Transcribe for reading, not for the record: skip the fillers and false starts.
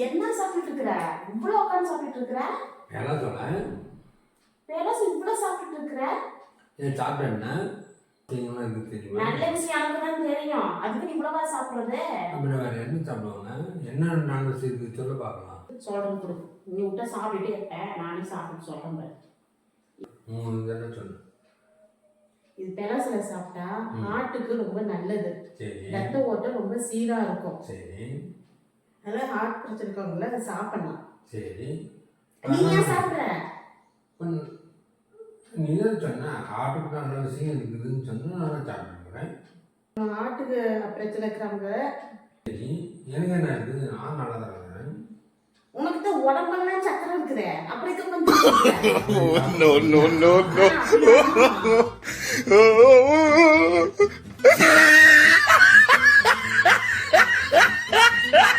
என்ன சாப்பிட்டு இருக்கிற? இவ்வளவு உட்காந்து சாப்பிட்டு இருக்கிற? என்ன சொன்னேன்? பேலஸ் இவ்வளவு சாப்பிட்டு இருக்கிற? ஏன் சாப்பிட்டேன்னா தெரியுமா? எனக்கு தெரியுமா? நல்ல விஷயம் எனக்கு தான் தெரியும். அதுக்கு நீ இவ்வளவா சாப்பிடுறது? அப்புறம் வேற என்ன சாப்பிடுவாங்க? என்ன நாங்கள் இருக்கு சொல்ல பார்க்கலாம். சொல்றேன் கொடு. நீ விட்டா சாப்பிட்டுட்டே இருப்பேன். நானே சாப்பிட்டு சொல்றேன் பாரு. 3 தடவை சொன்னேன். இது பெலசில சாப்பிட்டா ஹார்ட்டுக்கு ரொம்ப நல்லது. சரி ரத்த ஓட்டம் ரொம்ப சீரா இருக்கும். சரி அதனால ஹார்ட் பிரச்சனை இருக்கவங்கள அதை சாப்பிடலாம். சரி நீ ஏன் சாப்பிடுற? நீ தான் சொன்ன ஆட்டுக்கு நல்ல விஷயம் இருக்குதுன்னு சொன்னா நான் சாப்பிட்டுக்கிறேன். ஹார்ட்டுக்கு பிரச்சனை இருக்கிறவங்க சரி எனக்கு என்ன இருக்குது? நான் நல்லா தான் இருக்கிறேன். உனக்கு தான் உடம்பெல்லாம் சக்கரை இருக்குது. அப்படி no.